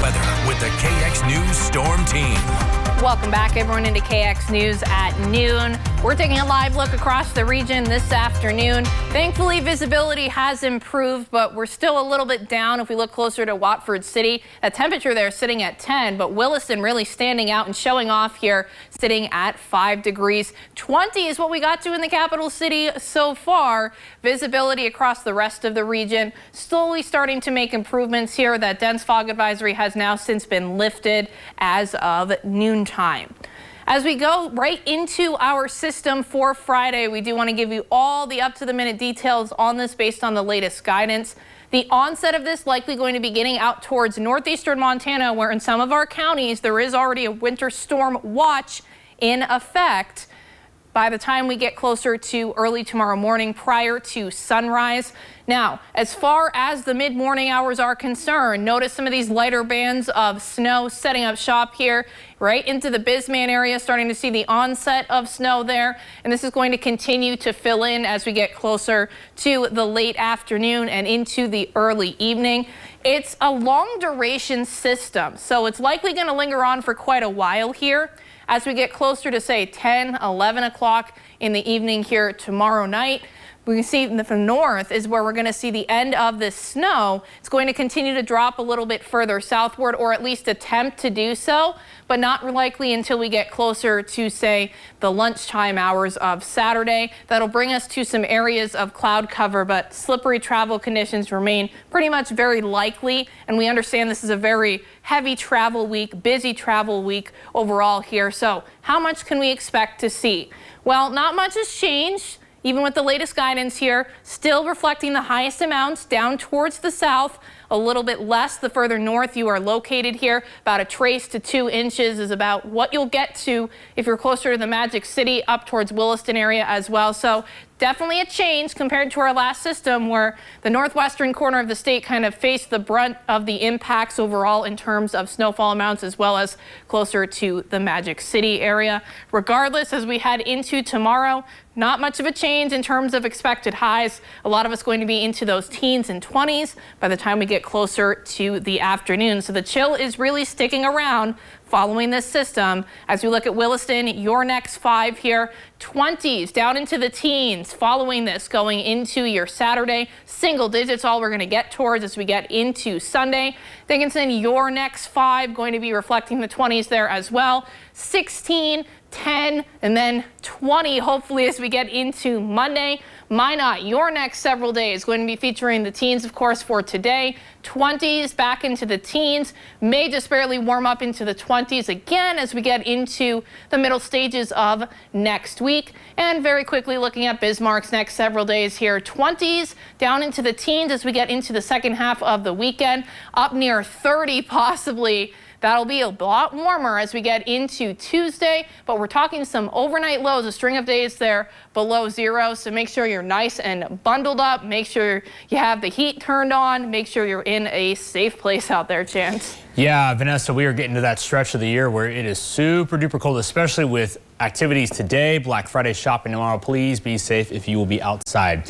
weather with the KX News Storm Team. Welcome back, everyone, into KX News at noon. We're taking a live look across the region this afternoon. Thankfully, visibility has improved, but we're still a little bit down if we look closer to Watford City. A temperature there sitting at 10, but Williston really standing out and showing off here, sitting at 5 degrees. 20 is what we got to in the capital city so far. Visibility across the rest of the region slowly starting to make improvements here. That dense fog advisory has now since been lifted as of noontime. As we go right into our system for Friday, we do want to give you all the up-to-the-minute details on this based on the latest guidance. The onset of this likely going to be getting out towards northeastern Montana, where in some of our counties there is already a winter storm watch in effect. By the time we get closer to early tomorrow morning prior to sunrise. Now, as far as the mid-morning hours are concerned, notice some of these lighter bands of snow setting up shop here right into the Bisman area, starting to see the onset of snow there. And this is going to continue to fill in as we get closer to the late afternoon and into the early evening. It's a long duration system, so it's likely going to linger on for quite a while here. As we get closer to, say, 10, 11 o'clock in the evening here tomorrow night, we can see from the north is where we're going to see the end of this snow. It's going to continue to drop a little bit further southward, or at least attempt to do so, but not likely until we get closer to, say, the lunchtime hours of Saturday. That'll bring us to some areas of cloud cover, but slippery travel conditions remain pretty much very likely. And we understand this is a very heavy travel week, busy travel week overall here. So how much can we expect to see? Well, not much has changed. Even with the latest guidance here, still reflecting the highest amounts down towards the south, a little bit less the further north you are located here. About a trace to 2 inches is about what you'll get to if you're closer to the Magic City, up towards Williston area as well. So definitely a change compared to our last system, where the northwestern corner of the state kind of faced the brunt of the impacts overall in terms of snowfall amounts, as well as closer to the Magic City area. Regardless, as we head into tomorrow, not much of a change in terms of expected highs. A lot of us going to be into those teens and 20s by the time we get closer to the afternoon. So the chill is really sticking around following this system. As we look at Williston, your next 5 here, 20s down into the teens following this, going into your Saturday. Single digits all we're going to get towards as we get into Sunday. Dickinson, your next 5 going to be reflecting the 20s there as well. 16, 10, and then 20 hopefully as we get into Monday. Minot, your next several days going to be featuring the teens, of course, for today. 20s back into the teens, may just barely warm up into the 20s again as we get into the middle stages of next week. And very quickly looking at Bismarck's next several days here, 20s down into the teens as we get into the second half of the weekend, up near 30 possibly. That'll be a lot warmer as we get into Tuesday, but we're talking some overnight lows, a string of days there below 0. So make sure you're nice and bundled up. Make sure you have the heat turned on. Make sure you're in a safe place out there, Chance. Yeah, Vanessa, we are getting to that stretch of the year where it is super duper cold, especially with activities today. Black Friday shopping tomorrow. Please be safe if you will be outside.